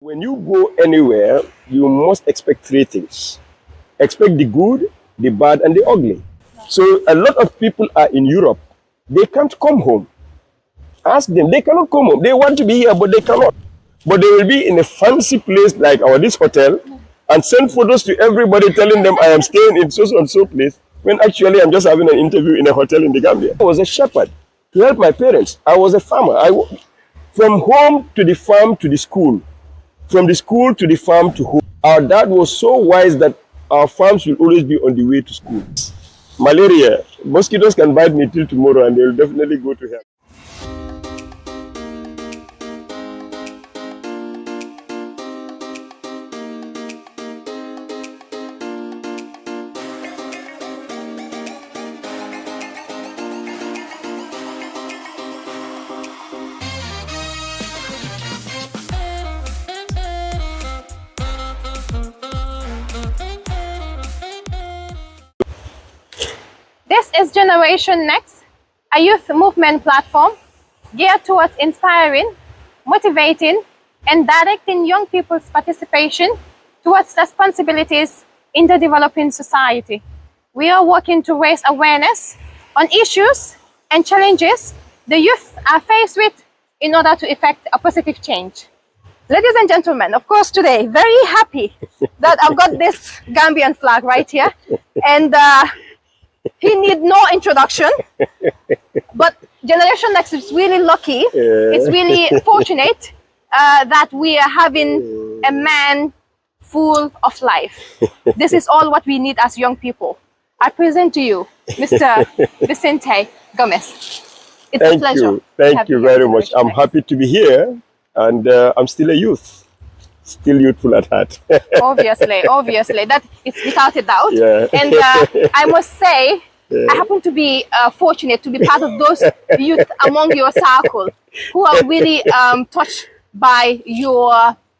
When you go anywhere, you must expect three things. Expect the good, the bad, and the ugly. So a lot of people are in Europe. They can't come home. Ask them, they cannot come home. They want to be here, but they cannot. But they will be in a fancy place like our this hotel and send photos to everybody telling them I am staying in so and so place when actually I'm just having an interview in a hotel in the Gambia. I was a shepherd to help my parents. I was a farmer. From home to the farm to the school, from the school to the farm to home. Our dad was so wise that our farms will always be on the way to school. Malaria, mosquitoes can bite me till tomorrow and they will definitely go to hell. This is Generation Next, a youth movement platform geared towards inspiring, motivating, and directing young people's participation towards responsibilities in the developing society. We are working to raise awareness on issues and challenges the youth are faced with in order to effect a positive change. Ladies and gentlemen, of course today, very happy that I've got this Gambian flag right here. And he need no introduction, but Generation Next is really lucky. It's really fortunate that we are having a man full of life. This is all what we need as young people. I present to you Mr. Besenty Gomez. It's a pleasure. Thank you very much. I'm happy to be here, and I'm still a youth. Still youthful at heart. obviously, that is without a doubt. Yeah. And I must say, I happen to be fortunate to be part of those youth among your circle who are really touched by your,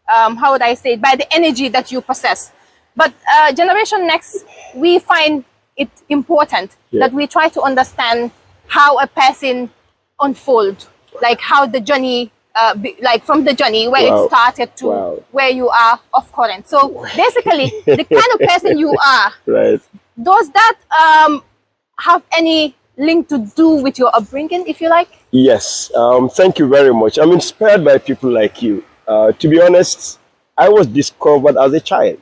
how would I say it, by the energy that you possess. But Generation Next, we find it important that we try to understand how a person unfolds, like how the journey like from the journey where it started to where you are of current. So basically, the kind of person you are, does that have any link to do with your upbringing, if you like? Yes, thank you very much. I'm inspired by people like you. To be honest, I was discovered as a child.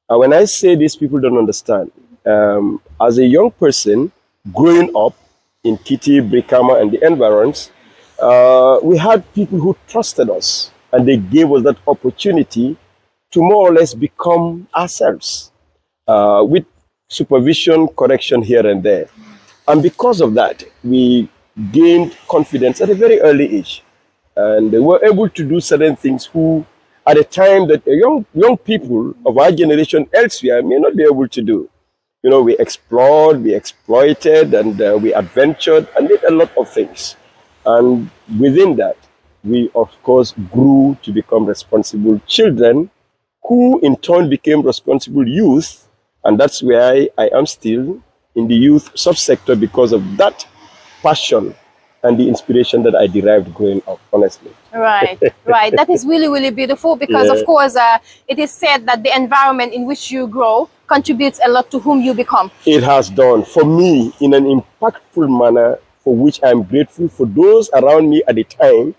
When I say this, people don't understand. As a young person, growing up in Kiti, Brikama, and the environs, we had people who trusted us, and they gave us that opportunity to more or less become ourselves with supervision, correction here and there. And because of that, we gained confidence at a very early age, and were able to do certain things who, at a time that young people of our generation elsewhere may not be able to do. You know, we explored, we exploited, and we adventured and did a lot of things. And within that, we, of course, grew to become responsible children who in turn became responsible youth. And that's where I am still in the youth subsector because of that passion and the inspiration that I derived growing up, honestly. Right. That is really, really beautiful because, of course, it is said that the environment in which you grow contributes a lot to whom you become. It has done, for me, in an impactful manner, for which I'm grateful for those around me at the time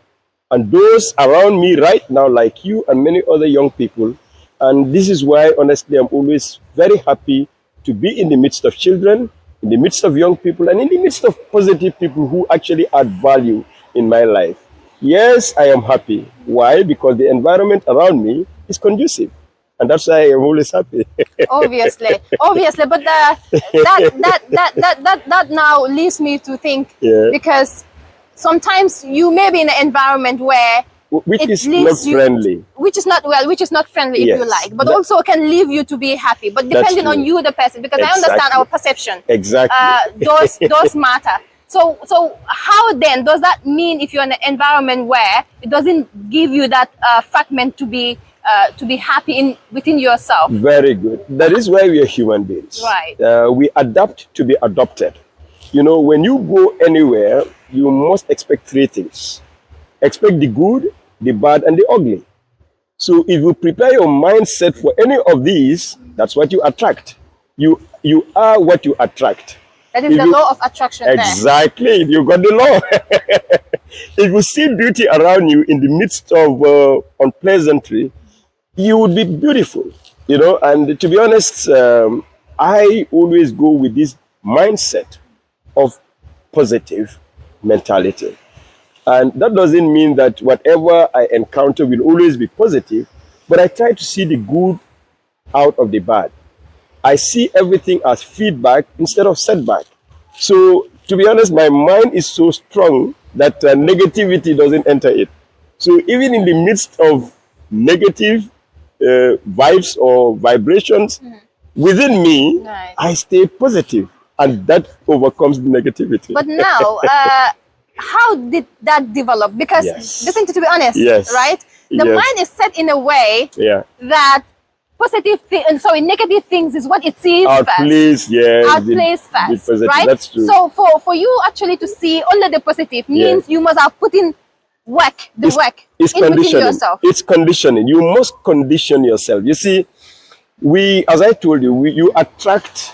and those around me right now, like you and many other young people. And this is why, honestly, I'm always very happy to be in the midst of children, in the midst of young people, and in the midst of positive people who actually add value in my life. Yes, I am happy. Why? Because the environment around me is conducive. And that's why I'm always happy. Obviously, but that now leads me to think, because sometimes you may be in an environment where which is not friendly, which is not friendly, if you like, but also can leave you to be happy. But depending on you, the person, because I understand our perception. Those matter. So how then does that mean if you're in an environment where it doesn't give you that fragment to be happy within yourself? Very good. That is why we are human beings. Right. We adapt to be adopted. You know, when you go anywhere, you must expect three things. Expect the good, the bad, and the ugly. So if you prepare your mindset for any of these, that's what you attract. You are what you attract. That is If the you, law of attraction there. exactly, you got the law. If you see beauty around you in the midst of unpleasantry, you would be beautiful, you know. And to be honest, I always go with this mindset of positive mentality. And that doesn't mean that whatever I encounter will always be positive, but I try to see the good out of the bad. I see everything as feedback instead of setback. So, to be honest, my mind is so strong that negativity doesn't enter it. So, even in the midst of negative vibes or vibrations within me, Right. I stay positive, and that overcomes the negativity. But now, how did that develop? Because, Yes. listen, to be honest, Yes. right? The Yes. mind is set in a way Yeah. that negative things is what it sees first. Outplays, yes. Outplays the first, positive. right? That's true. So for you actually to see only the positive means you must have put in work, It's in within conditioning. yourself. It's conditioning. You must condition yourself. You see, as I told you, you attract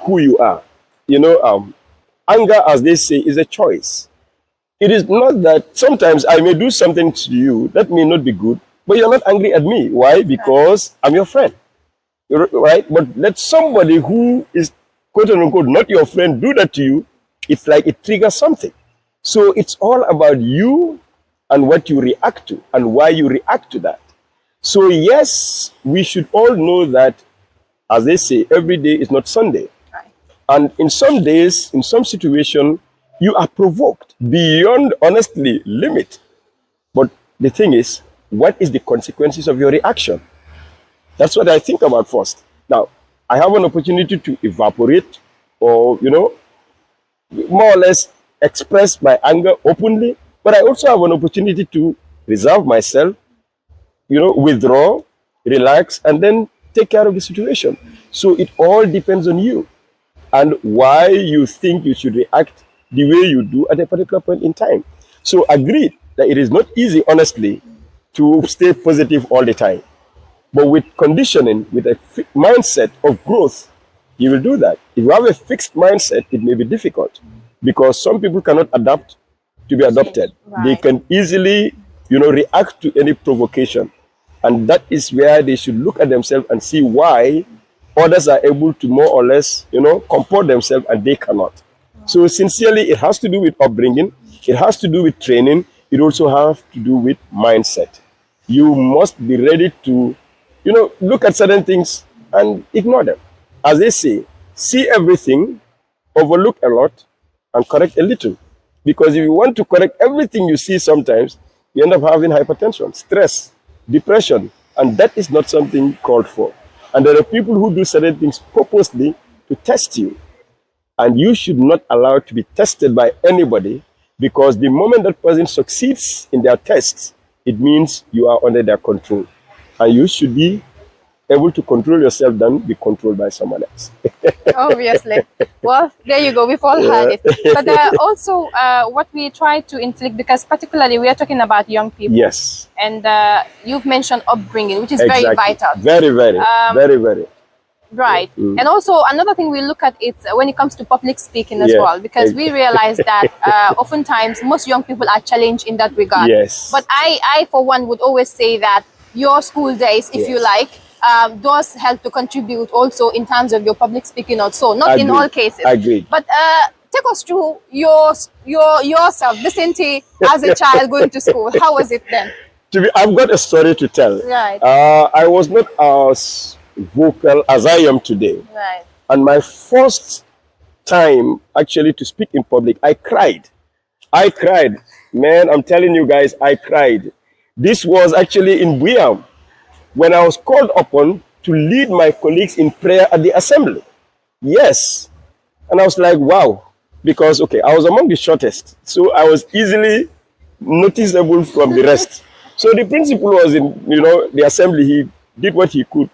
who you are. You know, anger, as they say, is a choice. It is not that sometimes I may do something to you that may not be good, but you're not angry at me. Why? Because I'm your friend, right? But let somebody who is quote unquote not your friend do that to you, it's like it triggers something. So it's all about you and what you react to and why you react to that. So yes, we should all know that, as they say, every day is not Sunday. Right. And in some days, in some situation, you are provoked beyond, honestly, limit. But the thing is, what is the consequences of your reaction? That's what I think about first. Now, I have an opportunity to evaporate or, more or less express my anger openly, but I also have an opportunity to reserve myself, withdraw, relax, and then take care of the situation. So it all depends on you and why you think you should react the way you do at a particular point in time. So agreed that it is not easy, honestly, to stay positive all the time. But with conditioning, with a mindset of growth, you will do that. If you have a fixed mindset, it may be difficult because some people cannot adapt to be adopted. Right. They can easily, react to any provocation. And that is where they should look at themselves and see why others are able to more or less, comport themselves and they cannot. So sincerely, it has to do with upbringing. It has to do with training. It also has to do with mindset. You must be ready to, look at certain things and ignore them. As they say, see everything, overlook a lot, and correct a little. Because if you want to correct everything you see sometimes, you end up having hypertension, stress, depression, and that is not something called for. And there are people who do certain things purposely to test you. And you should not allow it to be tested by anybody because the moment that person succeeds in their tests, it means you are under their control. And you should be able to control yourself than be controlled by someone else. Obviously. Well, there you go. We've all heard it. But also, what we try to inflict, because particularly we are talking about young people. Yes. And you've mentioned upbringing, which is very vital. Very, very, very, very. Right. And also another thing we look at it when it comes to public speaking as well, because we realize that oftentimes most young people are challenged in that regard. Yes. But I for one would always say that your school days, if you like, does help to contribute also in terms of your public speaking also, not in all cases. Agreed. But take us through yourself, Besenty, as a child going to school. How was it then? I've got a story to tell. Right. I was not as vocal as I am today. Right. And my first time actually to speak in public, I cried. I cried. Man, I'm telling you guys, I cried. This was actually in Buiam when I was called upon to lead my colleagues in prayer at the assembly. Yes. And I was like, wow. Because, okay, I was among the shortest. So I was easily noticeable from the rest. So the principal was in, the assembly. He did what he could.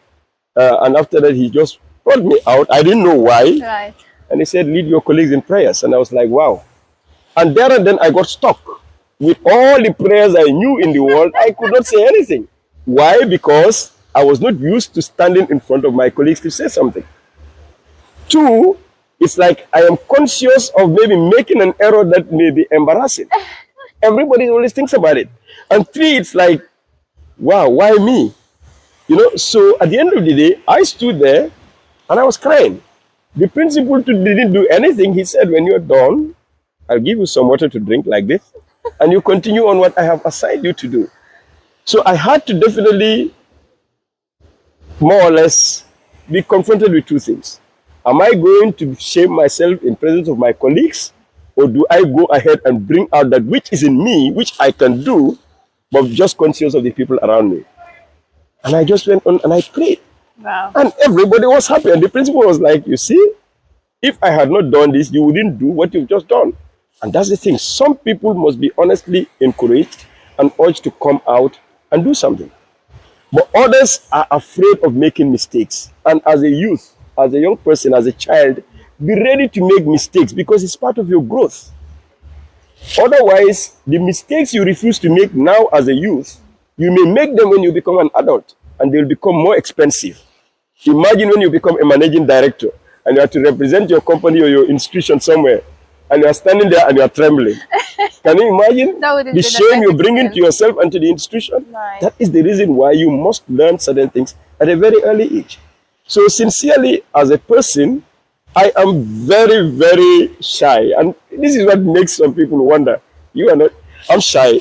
And after that, he just called me out. I didn't know why. Right. And he said, lead your colleagues in prayers. And I was like, wow. And there and then I got stuck. With all the prayers I knew in the world, I could not say anything. Why? Because I was not used to standing in front of my colleagues to say something. Two, it's like I am conscious of maybe making an error that may be embarrassing. Everybody always thinks about it. And three, it's like, wow, why me? You know, so at the end of the day, I stood there and I was crying. The principal didn't do anything. He said, when you're done, I'll give you some water to drink like this, and you continue on what I have assigned you to do. So I had to definitely, more or less, be confronted with two things. Am I going to shame myself in presence of my colleagues, or do I go ahead and bring out that which is in me, which I can do, but just conscious of the people around me? And I just went on and I prayed. Wow. And everybody was happy. And the principal was like, you see, if I had not done this, you wouldn't do what you've just done. And that's the thing. Some people must be honestly encouraged and urged to come out and do something. But others are afraid of making mistakes. And as a youth, as a young person, as a child, be ready to make mistakes because it's part of your growth. Otherwise, the mistakes you refuse to make now as a youth, you may make them when you become an adult, and they'll become more expensive. Imagine when you become a managing director and you have to represent your company or your institution somewhere, and you are standing there and you are trembling. Can you imagine the shame you're bringing to yourself and to the institution? Right. That is the reason why you must learn certain things at a very early age. So sincerely, as a person, I am very, very shy. And this is what makes some people wonder. You are not, I'm shy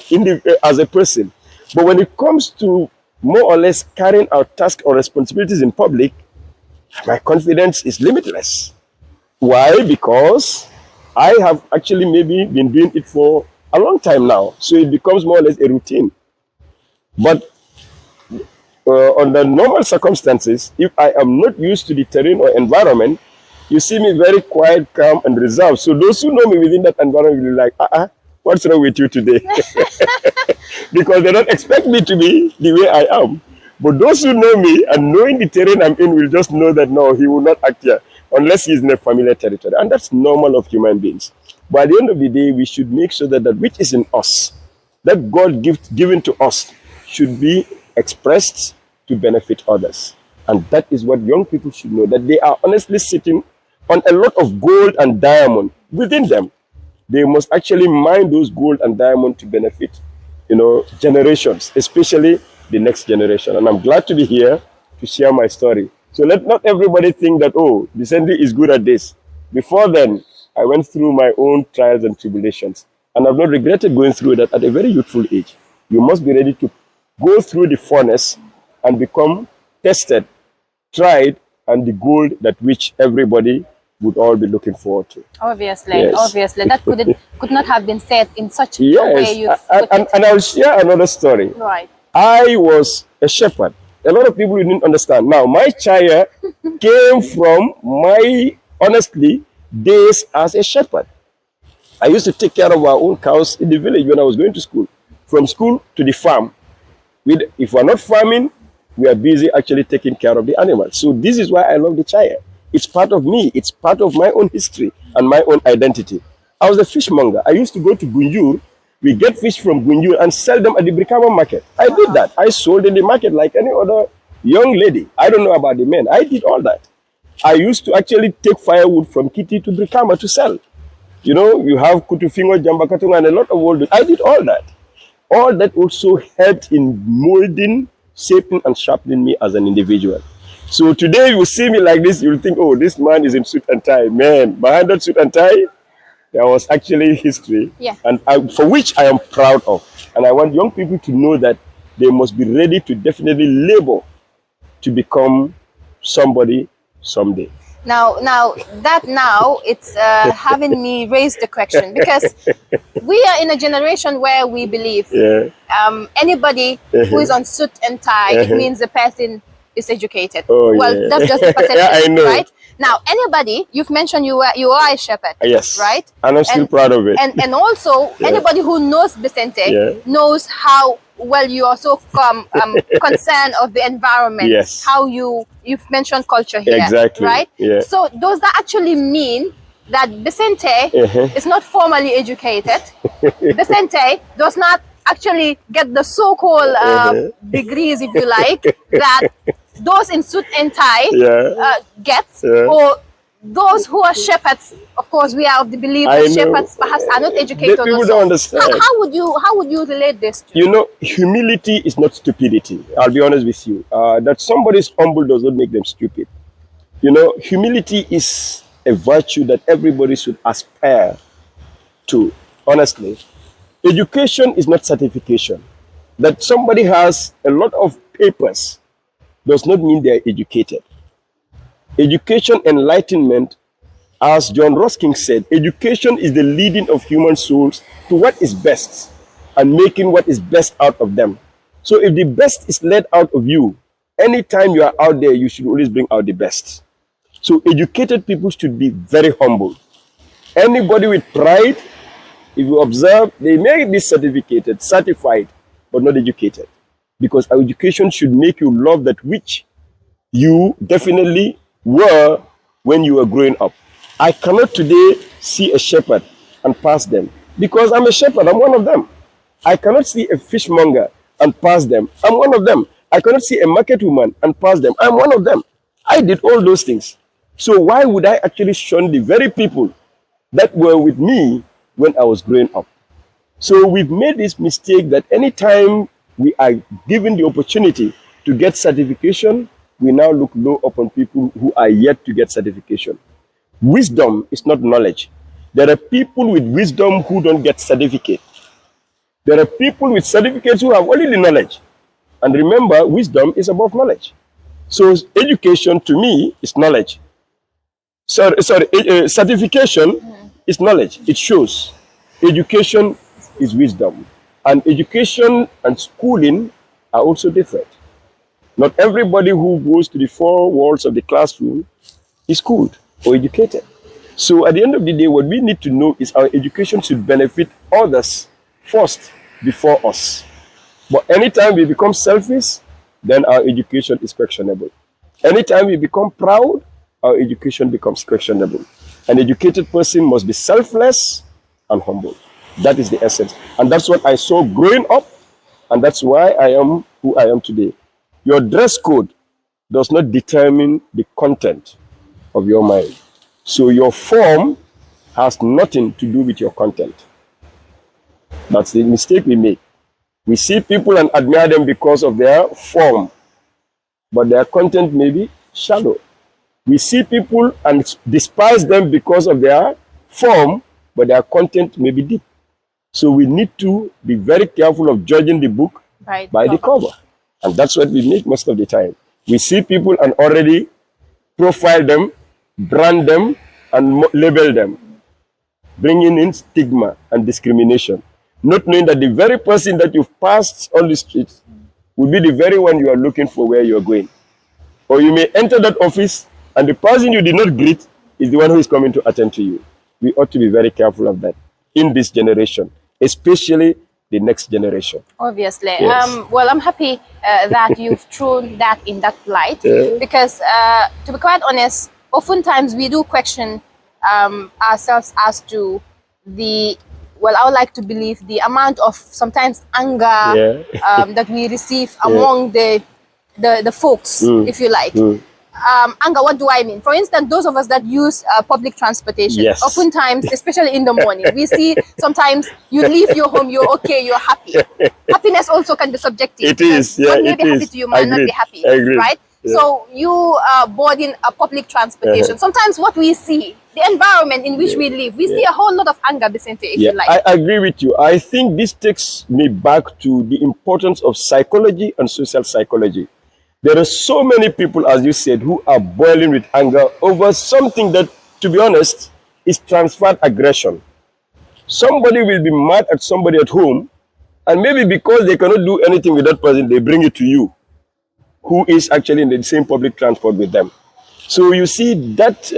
as a person. But when it comes to more or less carrying out tasks or responsibilities in public, my confidence is limitless. Why? Because I have actually maybe been doing it for a long time now. So it becomes more or less a routine. But under normal circumstances, if I am not used to the terrain or environment, you see me very quiet, calm, and reserved. So those who know me within that environment will be like, what's wrong with you today? Because they don't expect me to be the way I am. But those who know me and knowing the terrain I'm in will just know that no, he will not act here unless he's in a familiar territory. And that's normal of human beings. But at the end of the day, we should make sure that that which is in us, that God given to us, should be expressed to benefit others. And that is what young people should know, that they are honestly sitting on a lot of gold and diamond within them. They must actually mine those gold and diamond to benefit, generations, especially the next generation. And I'm glad to be here to share my story. So let not everybody think that, oh, Besenty is good at this. Before then, I went through my own trials and tribulations. And I've not regretted going through that at a very youthful age. You must be ready to go through the furnace and become tested, tried, and the gold that which everybody would all be looking forward to. Obviously, Yes. obviously. That could not have been said in such a way you put it. And I'll share another story. Right. I was a shepherd. A lot of people didn't understand. Now, my child came from my, honestly, days as a shepherd. I used to take care of our own cows in the village when I was going to school. From school to the farm. If we're not farming, we are busy actually taking care of the animals. So this is why I love the child. It's part of me. It's part of my own history and my own identity. I was a fishmonger. I used to go to Gunjur. We get fish from Gunjur and sell them at the Brikama market. I did that. I sold in the market like any other young lady. I don't know about the men. I did all that. I used to actually take firewood from Kitty to Brikama to sell. You have Kutufingo, Jambakatunga, and a lot of old. I did all that. All that also helped in molding, shaping, and sharpening me as an individual. So today you see me like this, you'll think, oh, this man is in suit and tie. Man, behind that suit and tie, there was actually history, and for which I am proud of. And I want young people to know that they must be ready to definitely labor to become somebody someday. Now it's having me raise the question, because we are in a generation where we believe anybody who is on suit and tie, it means the person is educated. Oh, well, that's just the perception, I know. right? Now, anybody, you've mentioned you are a shepherd, yes, right? And I'm still proud of it. And also, anybody who knows Besenty knows how well you are so concerned of the environment. Yes. How you've mentioned culture here, exactly, right? Yeah. So does that actually mean that Besenty is not formally educated? Besenty does not actually get the so-called degrees, if you like, that those in suit and tie get, or those who are shepherds. Of course, we are of the belief that shepherds perhaps are not educated. People don't understand. How would you relate this to? You know, humility is not stupidity. I'll be honest with you. That somebody is humble does not make them stupid. You know, humility is a virtue that everybody should aspire to. Honestly, education is not certification. That somebody has a lot of papers does not mean they are educated. Education, enlightenment, as John Ruskin said, education is the leading of human souls to what is best and making what is best out of them. So if the best is led out of you, anytime you are out there, you should always bring out the best. So educated people should be very humble. Anybody with pride, if you observe, they may be certified, but not educated. Because our education should make you love that which you definitely were when you were growing up. I cannot today see a shepherd and pass them because I'm a shepherd. I'm one of them. I cannot see a fishmonger and pass them. I'm one of them. I cannot see a market woman and pass them. I'm one of them. I did all those things. So why would I actually shun the very people that were with me when I was growing up? So we've made this mistake that anytime we are given the opportunity to get certification, we now look low upon people who are yet to get certification. Wisdom is not knowledge. There are people with wisdom who don't get certificate. There are people with certificates who have only the knowledge. And remember, wisdom is above knowledge. So education to me is knowledge. Certification is knowledge. It shows. Education is wisdom. And education and schooling are also different. Not everybody who goes to the four walls of the classroom is schooled or educated. So at the end of the day, what we need to know is our education should benefit others first before us. But anytime we become selfish, then our education is questionable. Anytime we become proud, our education becomes questionable. An educated person must be selfless and humble. That is the essence. And that's what I saw growing up, and that's why I am who I am today. Your dress code does not determine the content of your mind. So your form has nothing to do with your content. That's the mistake we make. We see people and admire them because of their form, but their content may be shallow. We see people and despise them because of their form, but their content may be deep. So we need to be very careful of judging the book by the cover. And that's what we make most of the time. We see people and already profile them, brand them, and label them, bringing in stigma and discrimination, not knowing that the very person that you've passed on the street will be the very one you are looking for where you are going. Or you may enter that office and the person you did not greet is the one who is coming to attend to you. We ought to be very careful of that in this generation, especially the next generation. Obviously. Yes. Well, I'm happy that you've thrown that in that light, because to be quite honest, oftentimes we do question ourselves as to the, well, I would like to believe the amount of sometimes anger that we receive among the folks, if you like. Anger, what do I mean? For instance, those of us that use public transportation, oftentimes, especially in the morning, we see sometimes you leave your home, you're okay, you're happy. Happiness also can be subjective. It is, yeah, one may be happy to you, might not be happy, right? Yeah. So you boarding a public transportation. Sometimes what we see, the environment in which we live, we see a whole lot of anger, Besenty, if you like. I agree with you. I think this takes me back to the importance of psychology and social psychology. There are so many people, as you said, who are boiling with anger over something that, to be honest, is transferred aggression. Somebody will be mad at somebody at home, and maybe because they cannot do anything with that person, they bring it to you, who is actually in the same public transport with them. So you see that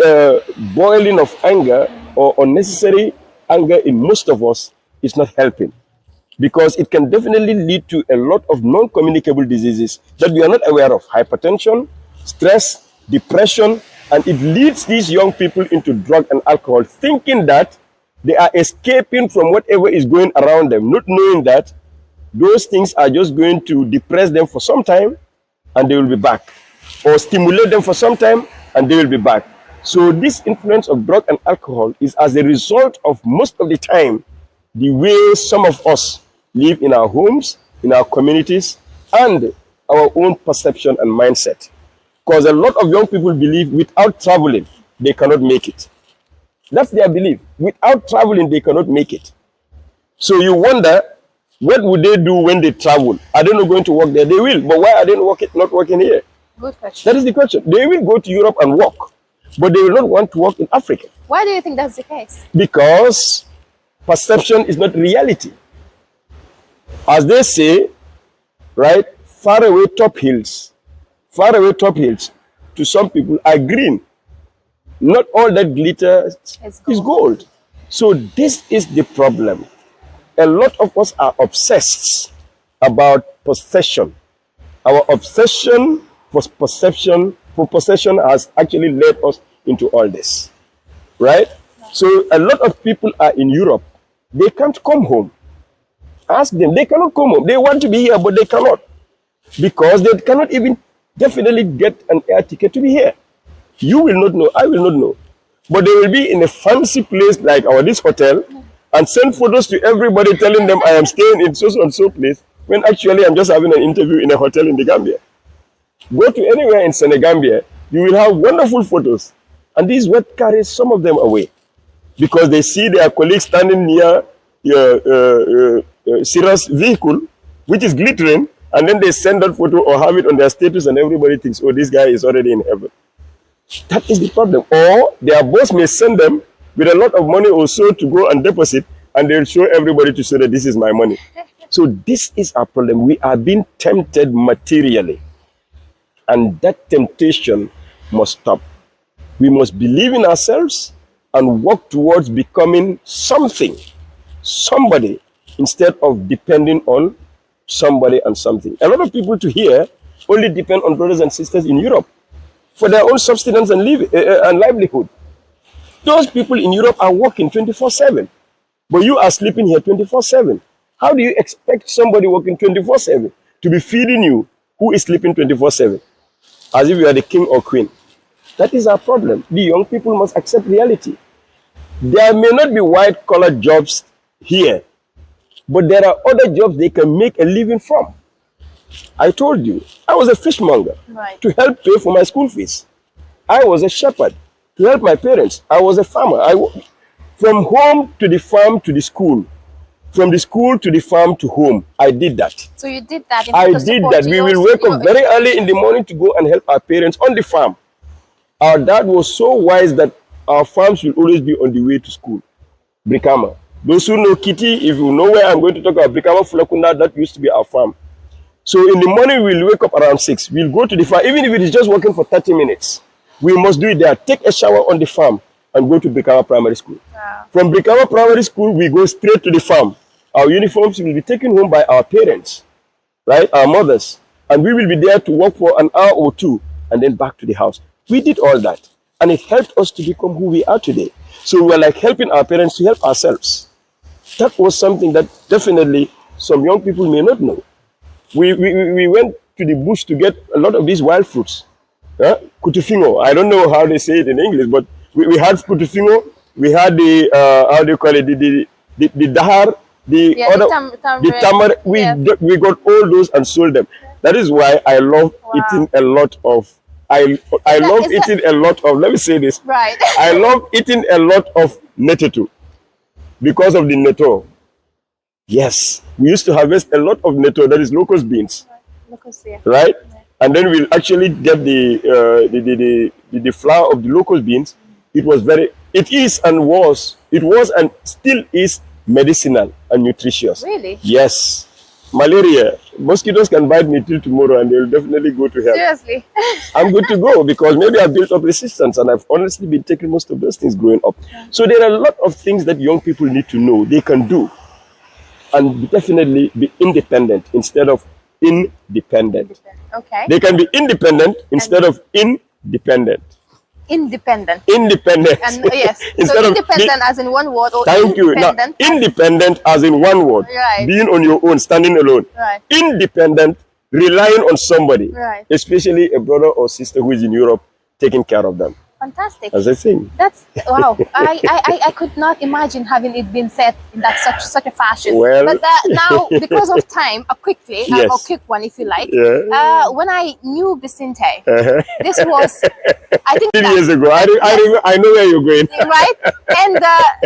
boiling of anger or unnecessary anger in most of us is not helping, because it can definitely lead to a lot of non-communicable diseases that we are not aware of. Hypertension, stress, depression, and it leads these young people into drug and alcohol, thinking that they are escaping from whatever is going around them, not knowing that those things are just going to depress them for some time and they will be back, or stimulate them for some time and they will be back. So this influence of drug and alcohol is as a result of, most of the time, the way some of us live in our homes, in our communities, and our own perception and mindset. Because a lot of young people believe without traveling, they cannot make it. That's their belief. Without traveling, they cannot make it. So you wonder, what would they do when they travel? Are they not going to work there? They will. But why are they not working here? Good question. That is the question. They will go to Europe and work, but they will not want to work in Africa. Why do you think that's the case? Because perception is not reality. As they say, right, faraway top hills to some people are green. Not all that glitters is gold. So this is the problem. A lot of us are obsessed about possession. Our obsession for possession has actually led us into all this, right? So a lot of people are in Europe. They can't come home. Ask them. They cannot come home. They want to be here, but they cannot, because they cannot even definitely get an air ticket to be here. You will not know. I will not know. But they will be in a fancy place like this hotel and send photos to everybody telling them I am staying in so and so place, when actually I'm just having an interview in a hotel in the Gambia. Go to anywhere in Senegambia, you will have wonderful photos. And this is what carries some of them away, because they see their colleagues standing near your serious vehicle, which is glittering, and then they send that photo or have it on their status, and everybody thinks, oh, this guy is already in heaven. That is the problem. Or their boss may send them with a lot of money or so to go and deposit, and they'll show everybody to say that this is my money. So this is our problem. We are being tempted materially, and that temptation must stop. We must believe in ourselves and work towards becoming something, somebody, instead of depending on somebody and something. A lot of people to here only depend on brothers and sisters in Europe for their own subsistence and livelihood. Those people in Europe are working 24/7, but you are sleeping here 24/7. How do you expect somebody working 24/7 to be feeding you who is sleeping 24/7? As if you are the king or queen. That is our problem. The young people must accept reality. There may not be white-collar jobs here, but there are other jobs they can make a living from. I told you, I was a fishmonger to help pay for my school fees. I was a shepherd to help my parents. I was a farmer. From home to the farm to the school. From the school to the farm to home. I did that. So you did that? I did that. We will wake up very early in the morning to go and help our parents on the farm. Our dad was so wise that our farms will always be on the way to school. Brikama. Those who know Kitty, if you know where I'm going to talk about, Brikama Fulakunda, that used to be our farm. So in the morning, we'll wake up around 6. We'll go to the farm, even if it is just working for 30 minutes. We must do it there. Take a shower on the farm and go to Brikama Primary School. Wow. From Brikama Primary School, we go straight to the farm. Our uniforms will be taken home by our parents, right? Our mothers. And we will be there to work for an hour or two and then back to the house. We did all that. And it helped us to become who we are today. So we were like helping our parents to help ourselves. That was something that definitely some young people may not know. We went to the bush to get a lot of these wild fruits. Kutufingo. I don't know how they say it in English, but we had kutufingo. We had the, how do you call it, the dahar, the tamar. We got all those and sold them. That is why I love eating a lot of, love eating a lot of, let me say this. Right. I love eating a lot of netetu because of the neto. Yes. We used to harvest a lot of neto, that is locust beans. Locust, yeah. Right? And then we'll actually get the flour of the locust beans. It is and still is medicinal and nutritious. Really? Yes. Malaria. Mosquitoes can bite me till tomorrow and they'll definitely go to hell. Seriously? I'm good to go because maybe I've built up resistance and I've honestly been taking most of those things growing up. So there are a lot of things that young people need to know they can do and definitely be independent instead of independent. Okay. They can be independent instead of independent. Independent. Independent. And yes, so Instead of independent as in one word, or thank you. Now, independent. independent as in one word. Right. Being on your own, standing alone. Right. Independent, relying on somebody. Right. Especially a brother or sister who is in Europe, taking care of them. Fantastic. As I think. That's wow. I could not imagine having it been said in that such a fashion. Well, but now, because of time, quickly, Yes. a quick one if you like. Yeah. When I knew Besenty, Uh-huh. this was, I think, 3 years ago. I know where you're going. right? And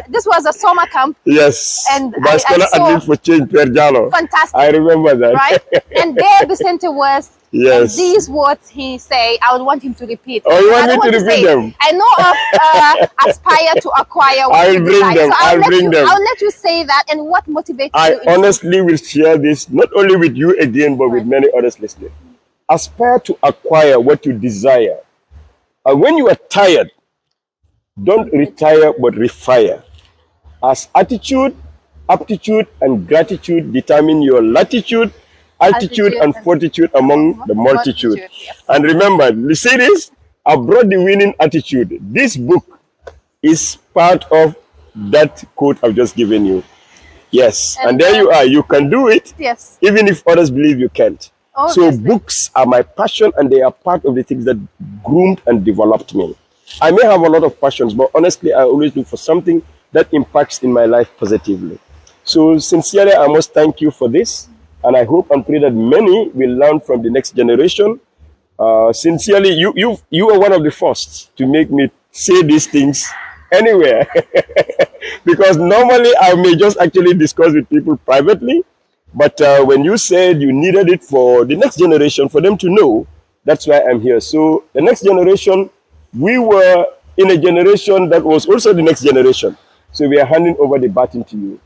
this was a summer camp. Yes. And By I Scholar saw- Admin for Change, Per Jalo. Fantastic. I remember that. Right? And there Besenty was. Yes. And these words he say, I would want him to repeat. Oh, you I want don't me to repeat say it. them? I know of aspire to acquire. What I'll you bring desire. them. So I'll bring you, them. I'll let you say that, and what motivates I you. honestly will share this not only with you again, but with many others listening. Aspire to acquire what you desire. And when you are tired, don't retire but refire. As attitude, aptitude, and gratitude determine your latitude, altitude, and fortitude among the multitude. Yes. And remember, you see this? I brought the winning attitude. This book is part of that quote I've just given you. Yes. And there you are. You can do it, Yes. even if others believe you can't. So Obviously. books are my passion, and they are part of the things that groomed and developed me. I may have a lot of passions, but honestly, I always look for something that impacts in my life positively. So sincerely, I must thank you for this. And I hope and pray that many will learn from the next generation. Sincerely, you are one of the first to make me say these things anywhere. Because normally I may just actually discuss with people privately. But when you said you needed it for the next generation, for them to know, that's why I'm here. So the next generation, we were in a generation that was also the next generation. So we are handing over the baton to you.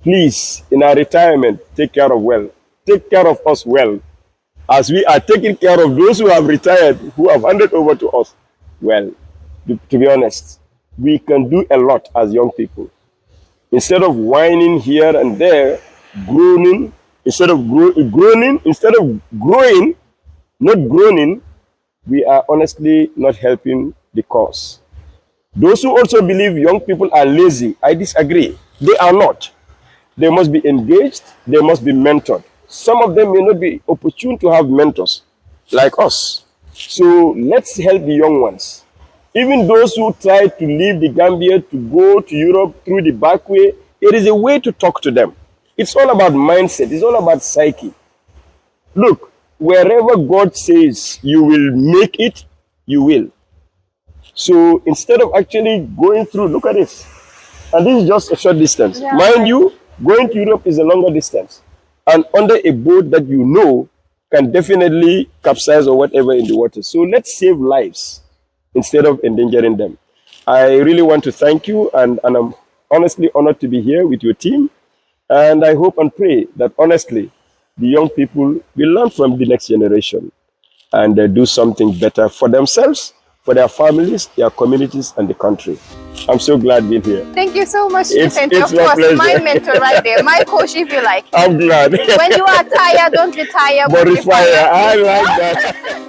Please, in our retirement, take care of us well, as we are taking care of those who have retired, who have handed over to us well. To be honest, we can do a lot as young people. Instead of whining here and there, groaning, instead of growing, not groaning, we are honestly not helping the cause. Those who also believe young people are lazy, I disagree. They are not. They must be engaged, they must be mentored. Some of them may not be opportune to have mentors like us. So let's help the young ones. Even those who try to leave the Gambia to go to Europe through the back way, it is a way to talk to them. It's all about mindset, it's all about psyche. Look, wherever God says you will make it, you will. So instead of actually going through, look at this. And this is just a short distance. Yeah. Mind you, going to Europe is a longer distance. And under a boat that you know can definitely capsize or whatever in the water. So let's save lives instead of endangering them. I really want to thank you, and I'm honestly honored to be here with your team. And I hope and pray that honestly, the young people will learn from the next generation and do something better for themselves, for their families, their communities, and the country. I'm so glad being here. Thank you so much, It's Besenty. Of my course, pleasure. my mentor right there, my coach, if you like. I'm glad. When you are tired, don't retire, But refire, I like that.